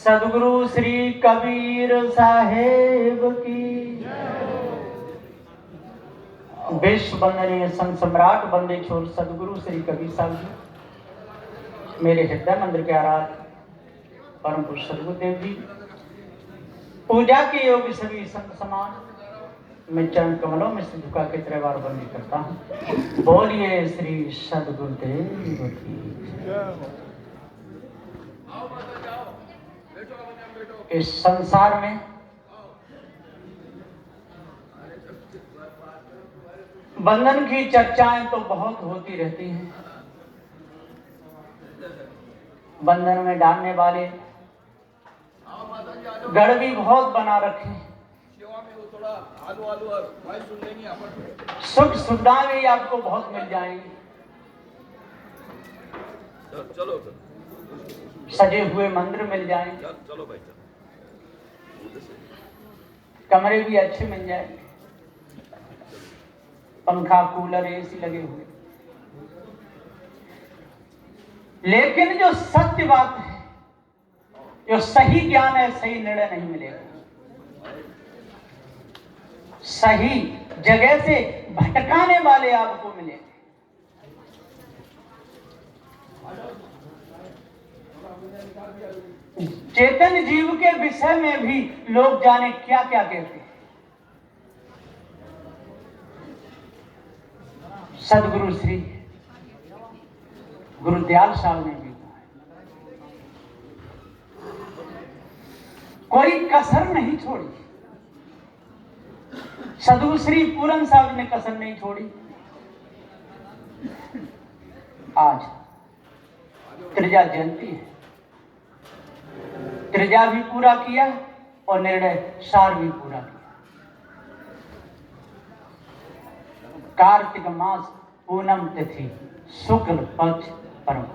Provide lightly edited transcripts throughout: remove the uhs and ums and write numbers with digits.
सदगुरु श्री कबीर साहेब की। विश्व वंदनीय संत सम्राट वंदे छोर सदगुरु श्री कबीर साहब जी, मेरे हृदय मंदिर के आराध्य परम पुरुष सदगुरुदेव जी, पूजा के योग्य सभी संत समाज, मैं चरण कमलों में से झुका के त्रैवार बंदी करता हूँ। बोलिए श्री सदगुरुदेव की। इस संसार में बंधन की चर्चाएं तो बहुत होती रहती हैं। बंधन में डालने वाले गढ़ भी बहुत बना रखे। सुख सुविधा भी आपको बहुत मिल जाएंगी। चलो सजे हुए मंदिर मिल जाएंगे। चलो भाई चलो। कमरे भी अच्छे मिल जाएंगे, पंखा कूलर एसी लगे हुए। लेकिन जो सत्य बात है, जो सही ज्ञान है, सही निर्णय नहीं मिलेगा। सही जगह से भटकाने वाले आपको मिलेंगे। चेतन जीव के विषय में भी लोग जाने क्या क्या कहते हैं। सदगुरु श्री गुरुदयाल साहब ने भी कहा, कोई कसर नहीं छोड़ी। सदगुरु श्री पूरन साहब ने कसर नहीं छोड़ी। आज त्रिजा जयंती है, त्रिजा भी पूरा किया और निर्णय सार भी पूरा किया। कार्तिक मास पूनम तिथि शुक्ल पक्ष परम,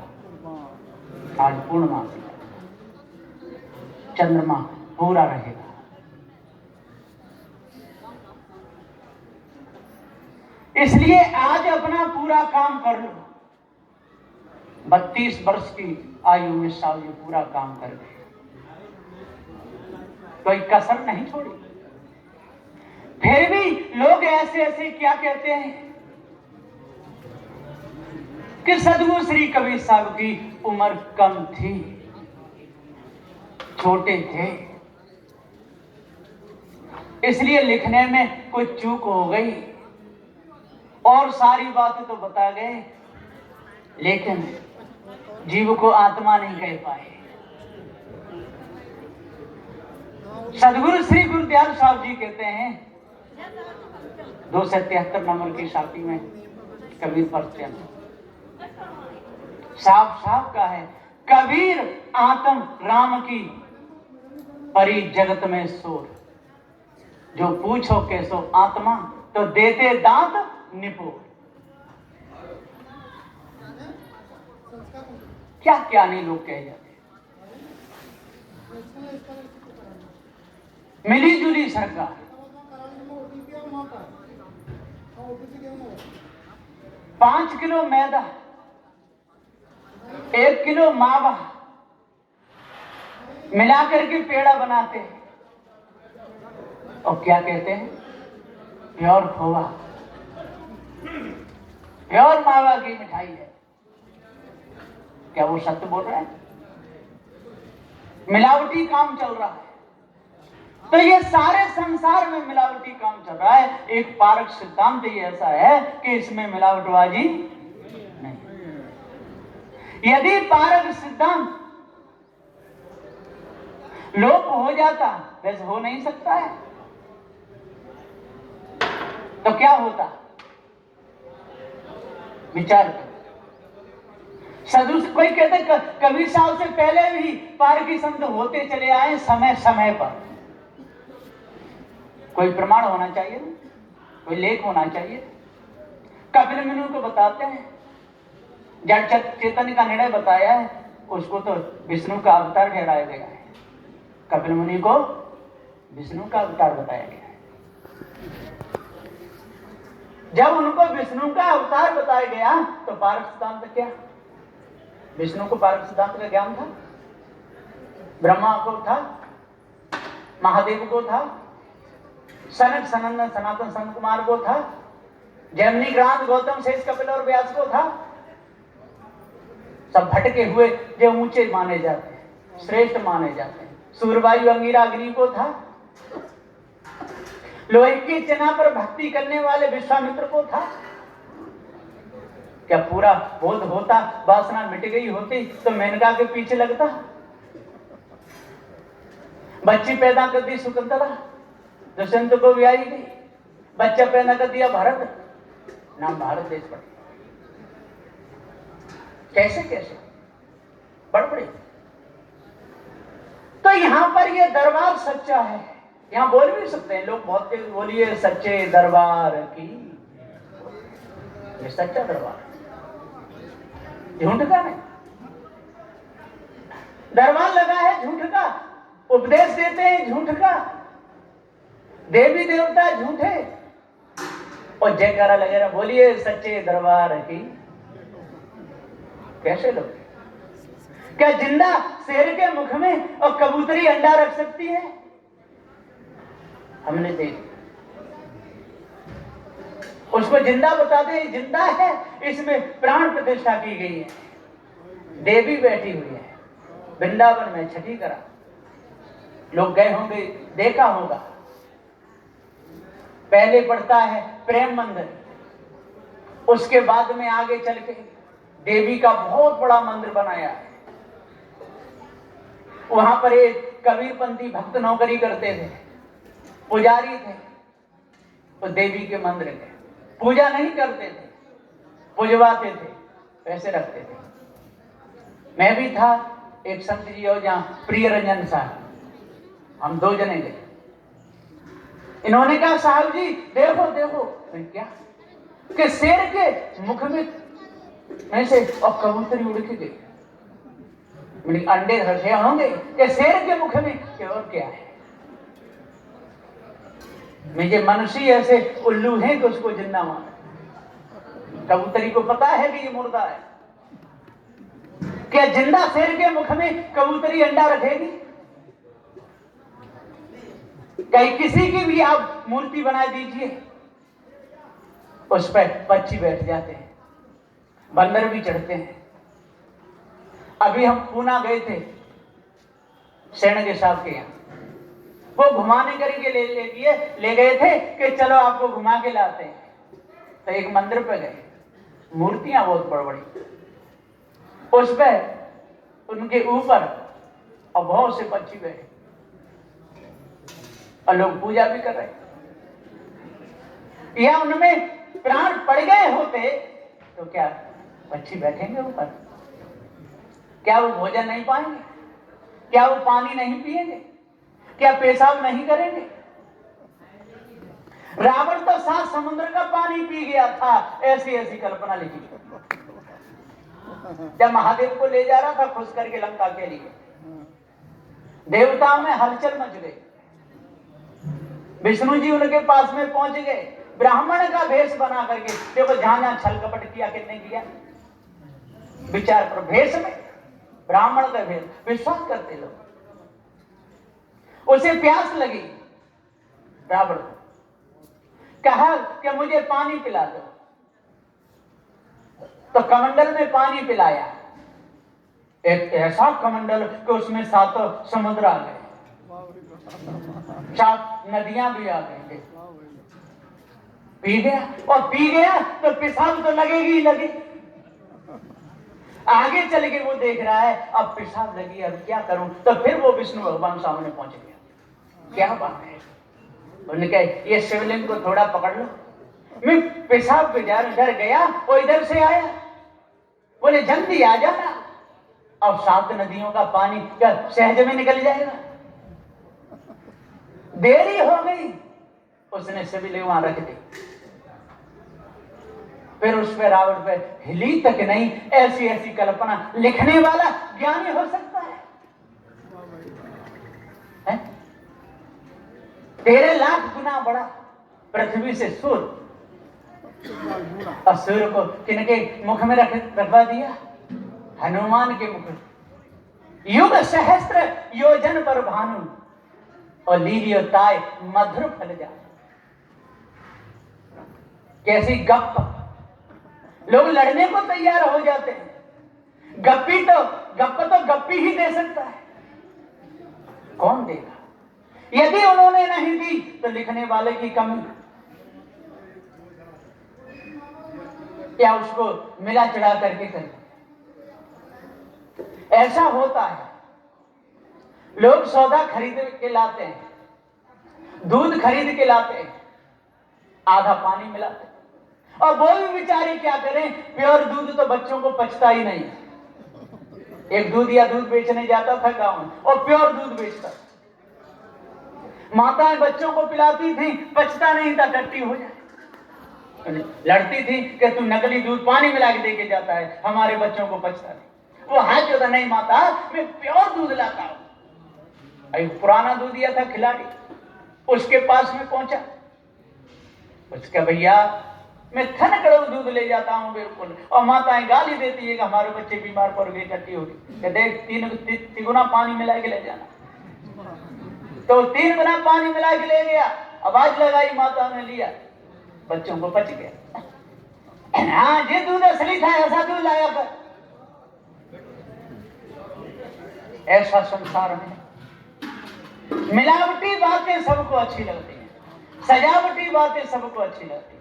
आज पूर्णमासी, चंद्रमा पूरा रहेगा। इसलिए आज अपना पूरा काम कर लो। 32 वर्ष की आयु में साहब ये पूरा काम कर गए, कोई कसर नहीं छोड़ी। फिर भी लोग ऐसे ऐसे क्या कहते हैं कि सदगुरु श्री कबीर साहब की उम्र कम थी, छोटे थे, इसलिए लिखने में कोई चूक हो गई और सारी बातें तो बता गए, लेकिन जीव को आत्मा नहीं कह पाए। सदगुरु श्री गुरुदयाल साहब जी कहते हैं 273 नंबर की शादी में कबीर पर साफ साफ का है, कबीर आत्म राम की परी जगत में शोर, जो पूछो कैसो आत्मा तो देते दांत निपोर। क्या क्या नहीं लोग कह जाते। मिली जुली सरकार, 5 किलो मैदा, 1 किलो मावा मिलाकर के पेड़ा बनाते हैं और क्या कहते हैं प्योर खोवा, प्योर मावा की मिठाई है। क्या वो सत्य बोल रहा है? मिलावटी काम चल रहा है। तो ये सारे संसार में मिलावटी काम चल रहा है। एक पारक सिद्धांत ही ऐसा है कि इसमें मिलावटबाजी नहीं। यदि पारक सिद्धांत लोप हो जाता, वैसे हो नहीं सकता है, तो क्या होता? विचार करो। सदगुरु कोई कहते कबीर साहब से पहले भी पारकी संत होते चले आए समय समय पर। कोई प्रमाण होना चाहिए ना, कोई लेख होना चाहिए। कपिल मुनि को बताते हैं, जड़ चेतन का निर्णय बताया है, उसको तो विष्णु का अवतार ठहराया गया है। कपिल मुनि को विष्णु का अवतार बताया गया है। जब उनको विष्णु का अवतार बताया गया तो पारक सिद्धांत क्या? विष्णु को पारक सिद्धांत का ज्ञान था? ब्रह्मा को था, महादेव को था, सनक सनंदन सनातन संत कुमार को था, जैमिनी ग्रांत गौतम शेष कपिल और व्यास को था। सब भटके हुए जो ऊंचे माने जाते हैं, श्रेष्ठ माने जाते हैं। सूरवायु अंगिरा अग्नि को था, लोहे की चिन्ह पर भक्ति करने वाले विश्वामित्र को था। क्या पूरा बोध होता, वासना मिट गई होती तो मेनका के पीछे लगता? बच्ची पैदा कर दी शकुंतला, दुष्यंत को ब्याही गई, बच्चा पैदा कर दिया भरत, नाम भारत देश पड़। कैसे कैसे बड़बड़े। तो यहां पर ये दरबार सच्चा है, यहां बोल भी सकते हैं लोग, बहुत बोलिए सच्चे दरबार की। ये सच्चा दरबार, झूठ का नहीं। दरबार लगा है झूठ का, उपदेश देते हैं झूठ का, देवी देवता झूठे, और जयकारा लगेगा बोलिए सच्चे दरबार की। कैसे लोग? क्या जिंदा शेर के मुख में और कबूतरी अंडा रख सकती है? हमने देखा, उसको जिंदा बताते हैं, जिंदा है, इसमें प्राण प्रतिष्ठा की गई है, देवी बैठी हुई है। वृंदावन में छठी करा, लोग गए होंगे, देखा होगा। पहले पड़ता है प्रेम मंदिर, उसके बाद में आगे चल के देवी का बहुत बड़ा मंदिर बनाया है। वहां पर एक कबीरपंथी भक्त नौकरी करते थे, पुजारी थे, तो देवी के मंदिर के पूजा नहीं करते थे, पुजवाते थे, पैसे रखते थे। मैं भी था, एक संत जी और जहां प्रिय रंजन साहब, हम दो जने गए। इन्होंने कहा साहब जी देखो देखो, क्या कि शेर के मुख में से और कबूतरी उड़ के गई। अंडे रखे होंगे कि शेर के मुख में कि और क्या है? मुझे मनुष्य ऐसे उल्लू हैं कि उसको जिंदा मार। कबूतरी को पता है कि ये मुर्दा है। क्या जिंदा शेर के मुख में कबूतरी अंडा रखेगी? कहीं किसी की भी आप मूर्ति बना दीजिए, उस पर पक्षी बैठ जाते हैं, बंदर भी चढ़ते हैं। अभी हम पूना गए थे सेना के साहब के यहाँ, वो घुमाने करके ले गए थे कि चलो आपको घुमा के लाते हैं। तो एक मंदिर पे गए, मूर्तियां बहुत बड़ी बड़ी, उस पर उनके ऊपर और बहुत से पक्षी बैठे और लोग पूजा भी कर रहे। या उनमें प्राण पड़ गए होते तो क्या पक्षी बैठेंगे ऊपर? क्या वो भोजन नहीं पाएंगे? क्या वो पानी नहीं पिएंगे? क्या पेशाब नहीं करेंगे? रावण तो 7 समुद्र का पानी पी गया था, ऐसी ऐसी कल्पना लिखी। जब महादेव को ले जा रहा था खुश करके लंका के लिए, देवताओं में हलचल मच गई। विष्णु जी उनके पास में पहुंच गए, ब्राह्मण का भेष बना करके। देखो जहां जहां छल कपट किया, कितने किया विचार पर। भेष में ब्राह्मण का भेष, विश्वास करते लोग। उसे प्यास लगी, रावण को कहा कि मुझे पानी पिला दो, तो कमंडल में पानी पिलाया। एक ऐसा कमंडल कि उसमें 7 समुद्र आ गए, 7 नदियां भी आ गई। पी गया, और पी गया तो पेशाब तो लगेगी ही लगी। आगे चल के वो देख रहा है अब पेशाब लगी, अब क्या करूं? तो फिर वो विष्णु भगवान सामने पहुंच गया। क्या बात है? उन्होंने कहा ये शिवलिंग को थोड़ा पकड़ लो, मैं पेशाब पे इधर गया और इधर से आया। बोले जल्दी आ जाना, अब 7 नदियों का पानी क्या सहज में निकल जाएगा? देरी हो गई, उसने शिवलिंग वहां रख दी। फिर उस पे रावण पे हिली तक नहीं। ऐसी ऐसी कल्पना लिखने वाला ज्ञानी हो सकता है? 13 लाख गुना बड़ा पृथ्वी से सूर्य, और सूर्य को किनके मुख में रखवा दिया? हनुमान के मुख में। युग सहस्त्र योजन पर भानु और लीलियो ताय मधुर फल जा। कैसी गप, लोग लड़ने को तैयार हो जाते हैं। गप तो गप्पी ही दे सकता है, कौन देगा? यदि उन्होंने नहीं दी तो लिखने वाले की कमी, या उसको मिला चढ़ा करके कर। ऐसा होता है, लोग सौदा खरीद के लाते हैं, दूध खरीद के लाते हैं, आधा पानी मिलाते हैं, और वो भी बेचारे क्या करें, प्योर दूध तो बच्चों को पचता ही नहीं। एक दूध या दूध बेचने जाता था गांव में और प्योर दूध बेचता, माताएं बच्चों को पिलाती थी, पचता नहीं था, टट्टी हो जाए, लड़ती थी कि तू नकली दूध पानी मिला के देके जाता है, हमारे बच्चों को पचता नहीं। वो हाथ जोड़ा, नहीं माता मैं प्योर दूध लाता हूं। पुराना दूध दिया था खिलाड़ी, उसके पास में पहुंचा, उसका भैया मैं थन कड़ू दूध ले जाता हूं बिल्कुल, और माताएं गाली देती है कि हमारे बच्चे बीमार पड़ गए, टट्टी हो गई। देख 3 गुना पानी मिला के ले जाना, तो 3 गुना पानी मिला के ले गया। आवाज लगाई, माता ने लिया, बच्चों को पच गया। हाँ ये दूध असली था, ऐसा दूध लाया कर। ऐसा संसार में मिलावटी बातें सबको अच्छी लगती हैं, सजावटी बातें सबको अच्छी लगती हैं,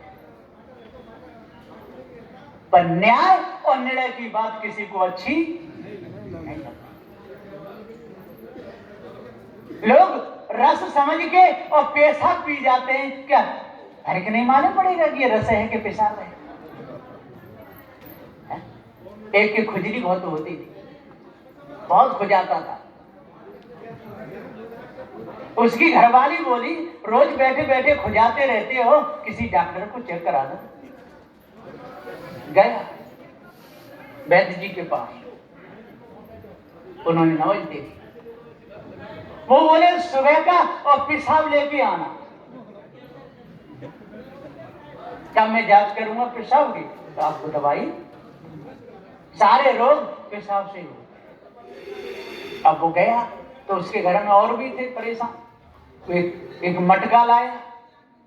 पर न्याय और निर्णय की बात किसी को अच्छी नहीं लगती। लोग रस समझ के और पेशाब पी जाते हैं। क्या फर्क नहीं मालूम पड़ेगा कि ये रस है कि पेशाब है? एक की खुजली बहुत होती थी, बहुत खुजाता था। उसकी घरवाली बोली, रोज बैठे बैठे खुजाते रहते हो, किसी डॉक्टर को चेक करा दो। गया वैद्य जी के पास, उन्होंने नवज दे दी। वो बोले सुबह का और पेशाब लेके आना। तब मैं जांच करूंगा पेशाब की, तो आपको दवाई। सारे रोग पेशाब से हो। अब वो गया तो उसके घर में और भी थे परेशान। एक मटका लाया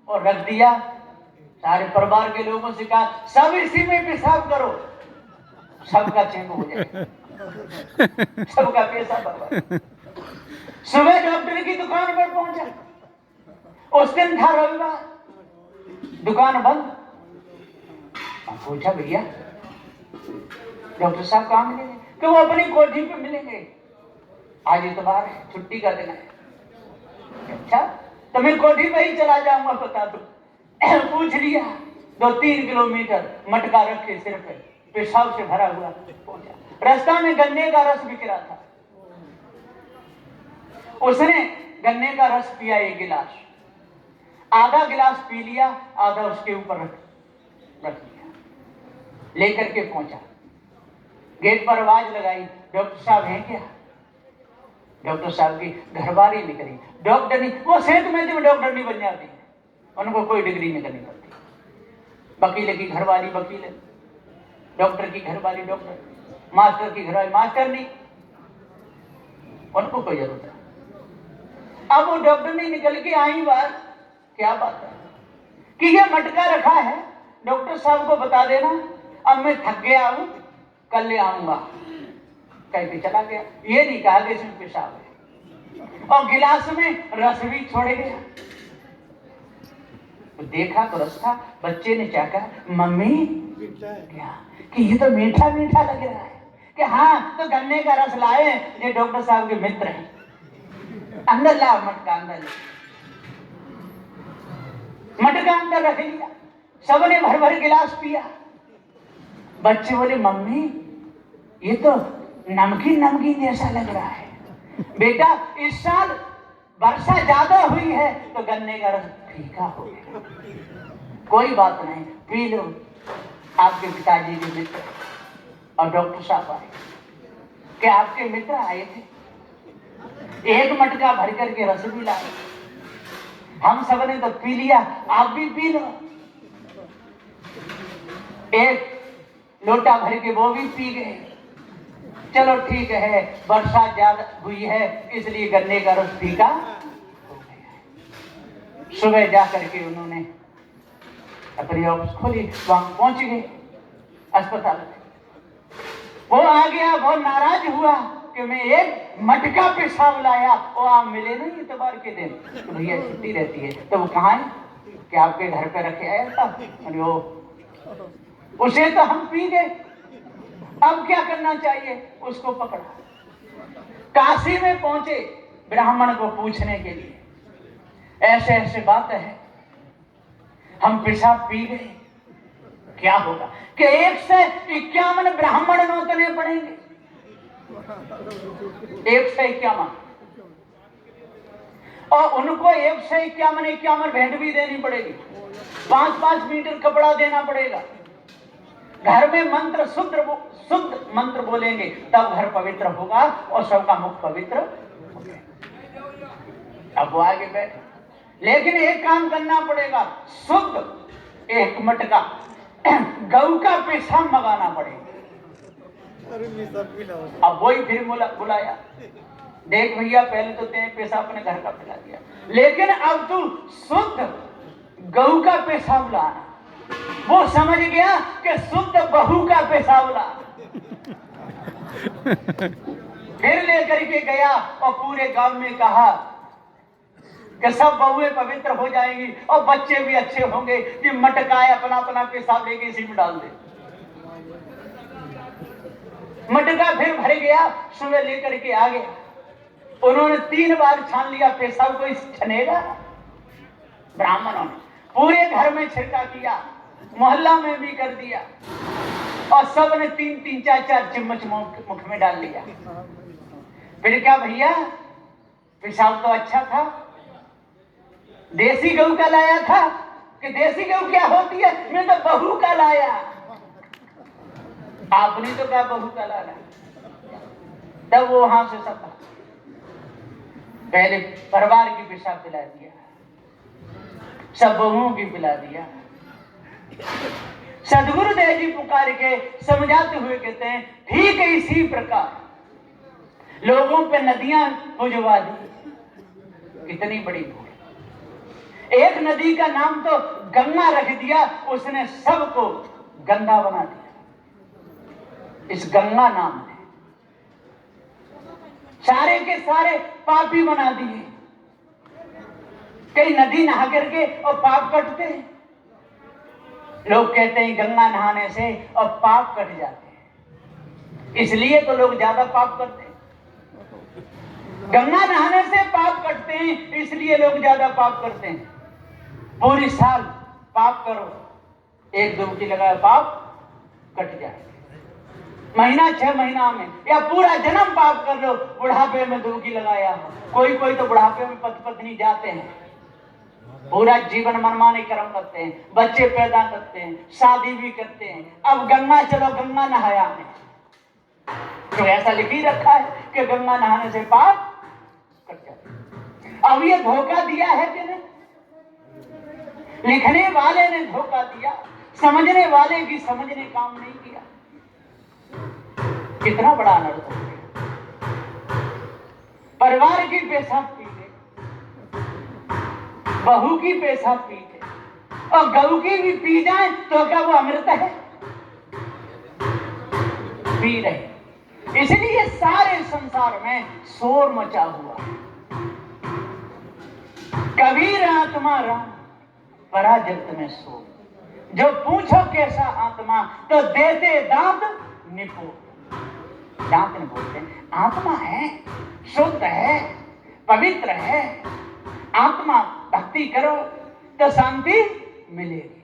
और रख दिया। सारे परिवार के लोगों से कहा सब इसी में पेशाब करो, सबका चेक हो जाए, सबका पेशाब बर्बाद। सुबह डॉक्टर की दुकान पर पहुंचा, उस दिन था रविवार, दुकान बंद। पूछा भैया डॉक्टर साहब कहाँ मिलेंगे? कि वो अपनी कोठी पे मिलेंगे, आज इतवार है, छुट्टी का दिन है। अच्छा तो मैं कोठी पे ही चला जाऊंगा, बता दो। पूछ लिया, 2-3 किलोमीटर मटका रखे सिर पे, पेशाब से भरा हुआ पहुंचा। रास्ता में गन्ने का रस बिक रहा था, उसने गन्ने का रस पिया 1 गिलास, आधा गिलास पी लिया, आधा उसके ऊपर रख दिया, लेकर के पहुंचा। गेट पर आवाज लगाई, डॉक्टर साहब हैं क्या? डॉक्टर साहब की घरवाली निकली, डॉक्टर नहीं, वो सेहत में डॉक्टर नहीं बन जाती, उनको कोई डिग्री नहीं करनी पड़ती। वकील की घरवाली वकील, डॉक्टर की घरवाली डॉक्टर, मास्टर की घरवाली मास्टर नहीं, उनको कोई जरूरत नहीं। अब वो डॉक्टर नहीं निकल के आई बात, क्या बात है कि ये मटका रखा है, डॉक्टर साहब को बता देना, अब मैं थक गया हूं, कल ले आऊंगा। कह के चला गया। ये नहीं कहा कि इसमें पेशाब है, और गिलास में रस भी छोड़ गया। तो देखा तो रस था। बच्चे ने क्या कहा, मम्मी क्या कि ये तो मीठा मीठा लग रहा है। कि हाँ तो गन्ने का रस लाए, ये डॉक्टर साहब के मित्र हैं। अंदर लाओ मटका, अंदर ले। मटका अंदर रख लिया, सबने भर भर गिलास पिया। बच्चे बोले मम्मी ये तो नमकीन नमकीन जैसा लग रहा है। बेटा इस साल वर्षा ज्यादा हुई है तो गन्ने का रस फीका हो गया। कोई बात नहीं, पी लो। आपके पिताजी के मित्र और डॉक्टर साहब आए, क्या आपके मित्र आए थे, एक मटका भर करके रस भी लाए, हम सबने तो पी लिया, आप भी पी लो। एक लोटा भर के वो भी पी गए। चलो ठीक है, बरसात ज्यादा हुई है इसलिए गन्ने का रस फीका हो गया। सुबह जा करके उन्होंने अपनी ऑफिस खोली, वहां पहुंच गए अस्पताल में। वो आ गया, बहुत नाराज हुआ कि मैं एक मटका पेशाब लाया और आप मिले नहीं इतवार के दिन। तो भैया छुट्टी रहती है। तो वो कहाँ है कि आपके घर पे रखे आया था। अरे वो उसे तो हम पी गए, अब क्या करना चाहिए। उसको पकड़ा, काशी में पहुंचे ब्राह्मण को पूछने के लिए, ऐसे ऐसे बात है, हम पेशाब पी गए, क्या होगा। कि 151 ब्राह्मण नोचने पड़ेंगे। 151 और उनको 151 भेंट भी देनी पड़ेगी। 5-5 मीटर कपड़ा देना पड़ेगा। घर में मंत्र शुद्ध मंत्र बोलेंगे तब घर पवित्र होगा और सबका मुख पवित्र होगा। अब वो आगे बैठ, लेकिन एक काम करना पड़ेगा, शुद्ध एक मटका गऊ का पेशाब मंगाना पड़ेगा। अब वही फिर बुलाया, देख भैया पहले तो तेरे पेशाब अपने घर का पिला दिया, लेकिन अब तू शुद्ध गऊ का पेशाब लाना। वो समझ गया कि शुद्ध बहू का पेशाब ला। फिर लेकर के गया और पूरे गांव में कहा कि सब बहुएं पवित्र हो जाएंगी और बच्चे भी अच्छे होंगे, कि मटका है अपना अपना पेशाब लेके इसी में डाल दे। मटका फिर भर गया, सुबह लेकर के आ गया। उन्होंने 3 बार छान लिया, पेशाब कोई छनेगा। ब्राह्मणों ने पूरे घर में छिड़का किया, मोहल्ला में भी कर दिया और सब ने 3-3, 4-4 चम्मच मुख में डाल लिया। फिर क्या भैया, पेशाब तो अच्छा था, देसी गऊ का लाया था। कि देसी गऊ क्या होती है, मैं तो बहू का लाया। आपने तो क्या बहू का लाया। तब वो वहां से सब पहले परिवार की पेशाब पिला दिया, सब बहुओं की पिला दिया। सदगुरुदेव जी पुकार के समझाते हुए कहते हैं, ठीक है इसी प्रकार लोगों पे नदियां खुजवा दी। कितनी बड़ी भूल। एक नदी का नाम तो गंगा रख दिया, उसने सबको गंदा बना दिया। इस गंगा नाम ने सारे के सारे पापी बना दिए। कई नदी नहा करके और पाप कटते हैं। लोग कहते हैं गंगा नहाने से और पाप कट जाते हैं, इसलिए तो लोग ज्यादा पाप करते हैं। गंगा नहाने से पाप कटते हैं, इसलिए लोग ज्यादा पाप करते हैं। पूरी साल पाप करो, 1 डुबकी लगाए पाप कट जाए। महीना 6 महीना में या पूरा जन्म पाप कर लो, बुढ़ापे में डुबकी लगाया। कोई कोई तो बुढ़ापे में पति पत्नी जाते हैं, पूरा जीवन मनमाने कर्म करते हैं, बच्चे पैदा करते हैं, शादी भी करते हैं। अब गंगा चलो, गंगा नहाया है तो ऐसा लिख ही रखा है कि गंगा नहाने से पाप कट जाते। अब ये धोखा दिया है कि नहीं? लिखने वाले ने धोखा दिया, समझने वाले की समझने काम नहीं किया। कितना बड़ा अनर्थ हो गया। परिवार की पेशाब पी गए, बहू की पेशाब पी गए और गऊ की भी पी जाए तो क्या वो अमृत है? पी रहे। इसलिए सारे संसार में शोर मचा हुआ। कबीर आत्मा राम परा जगत में सो, जो पूछो कैसा आत्मा तो देते दांत निपो। दांत ने बोलते हैं आत्मा है, शुद्ध है, पवित्र है। आत्मा भक्ति करो तो शांति मिलेगी।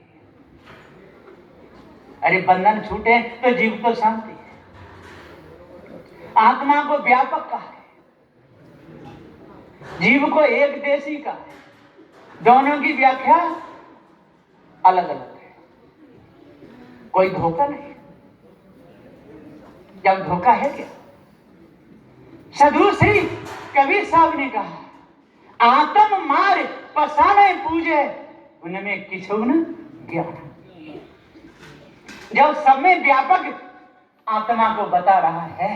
अरे बंधन छूटे तो जीव को शांति है। आत्मा को व्यापक कहा है, जीव को एक देशी कहा है। दोनों की व्याख्या अलग अलग है, कोई धोखा नहीं। जब धोखा है क्या? साधु श्री कबीर साहब ने कहा आत्म मार पसाने पूजे उनमें किछु न ज्ञान। जब सब में व्यापक आत्मा को बता रहा है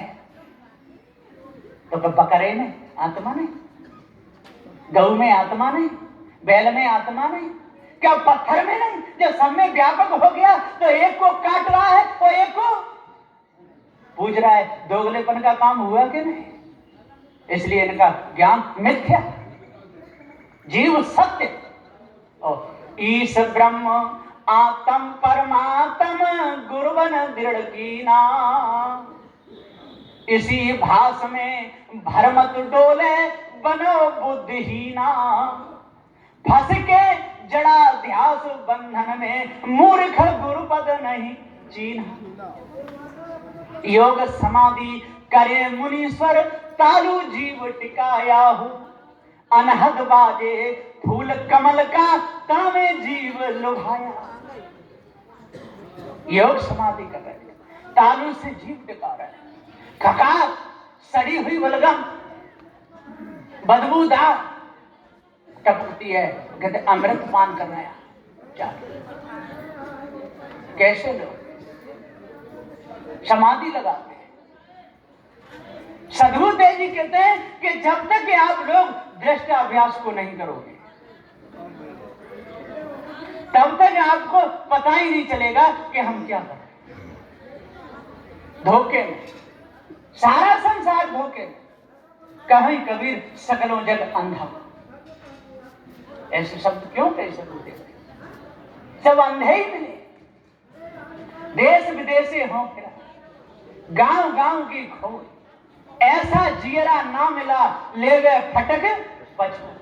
तो बकरे में आत्मा नहीं, गऊ में आत्मा नहीं, बैल में आत्मा नहीं, क्या पत्थर में नहीं? जब सब में व्यापक हो गया तो एक को काट रहा है और एक को पूज रहा है। दोगलेपन का काम हुआ कि नहीं? इसलिए इनका ज्ञान मिथ्या, जीव सत्य। और ईश ब्रह्म आत्म परमात्म गुरुवन दृढ़ कीना, इसी भास में भरमत डोले बनो बुद्धिहीना, फंस के जड़ा ध्यास बंधन में मूर्ख गुरुपद नहीं चीन्हा, योग समाधि करे मुनीश्वर तालु जीव टिकाया हूं, अनहद बाजे फूल कमल का तामे जीव लुभाया। योग समाधि कर रहे हैं, तालु से जीव टिका रहे हैं, खकार सड़ी हुई बलगम बदबूदार टपकती है, कहते अमृत पान कर रहे हैं। कैसे लोग समाधि लगाते हैं? सदगुरुदेव जी कहते हैं कि जब तक कि आप लोग दृष्टि अभ्यास को नहीं करोगे तब तक आपको पता ही नहीं चलेगा कि हम क्या कर रहे हैं। धोखे में, सारा संसार धोखे में। कहीं कबीर सकलों जग अंधा, ऐसे शब्द क्यों कह सकते? सब अंधे ही मिले, देश विदेशी हो फिरा, गांव गांव की खोज, ऐसा जियरा ना मिला ले गए फटक पछुआ,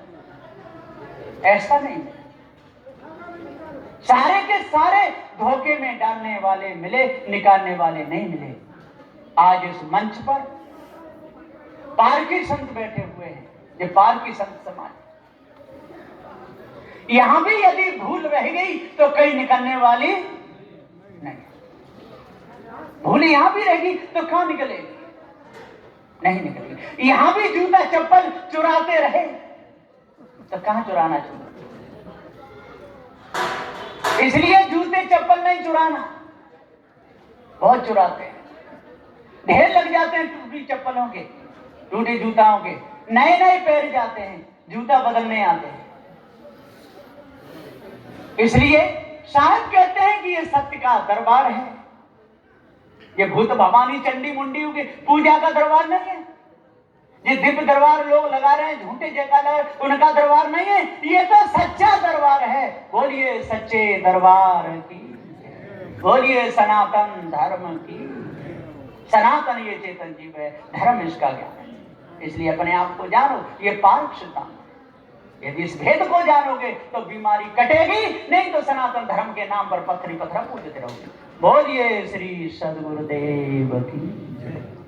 ऐसा नहीं मिला। सारे के सारे धोखे में डालने वाले मिले, निकालने वाले नहीं मिले। आज इस मंच पर पारकी संत बैठे हुए हैं, ये पारकी संत समाज। यहां भी यदि भूल रह गई तो कहीं निकलने वाली नहीं। भूल यहां भी रहेगी तो कहां निकलेगी? नहीं निकलेगी। यहां भी जूता चप्पल चुराते रहे तो कहां चुराना चाहिए? इसलिए जूते चप्पल नहीं चुराना, बहुत चुराते हैं, ढेर लग जाते हैं टूटी चप्पलों के, टूटे जूताओं के, नए नए पैर जाते हैं, जूता बदलने आते हैं। इसलिए शायद कहते हैं कि ये सत्य का दरबार है, ये भूत भवानी चंडी मुंडी की पूजा का दरबार नहीं है। ये दिव्य दरबार लोग लगा रहे हैं, झूठे जयकार, उनका दरबार नहीं है, ये तो सच्चा दरबार है। बोलिए सच्चे दरबार की, बोलिए सनातन धर्म की। सनातन ये चेतन जीव है, धर्म इसका ज्ञान है। इसलिए अपने आप को जानो, ये पारक सिद्धांत। यदि इस भेद को जानोगे तो बीमारी कटेगी, नहीं तो सनातन धर्म के नाम पर पत्थरी पत्थरा पूजते रहोगे। बोलिए श्री सद्गुरुदेव की।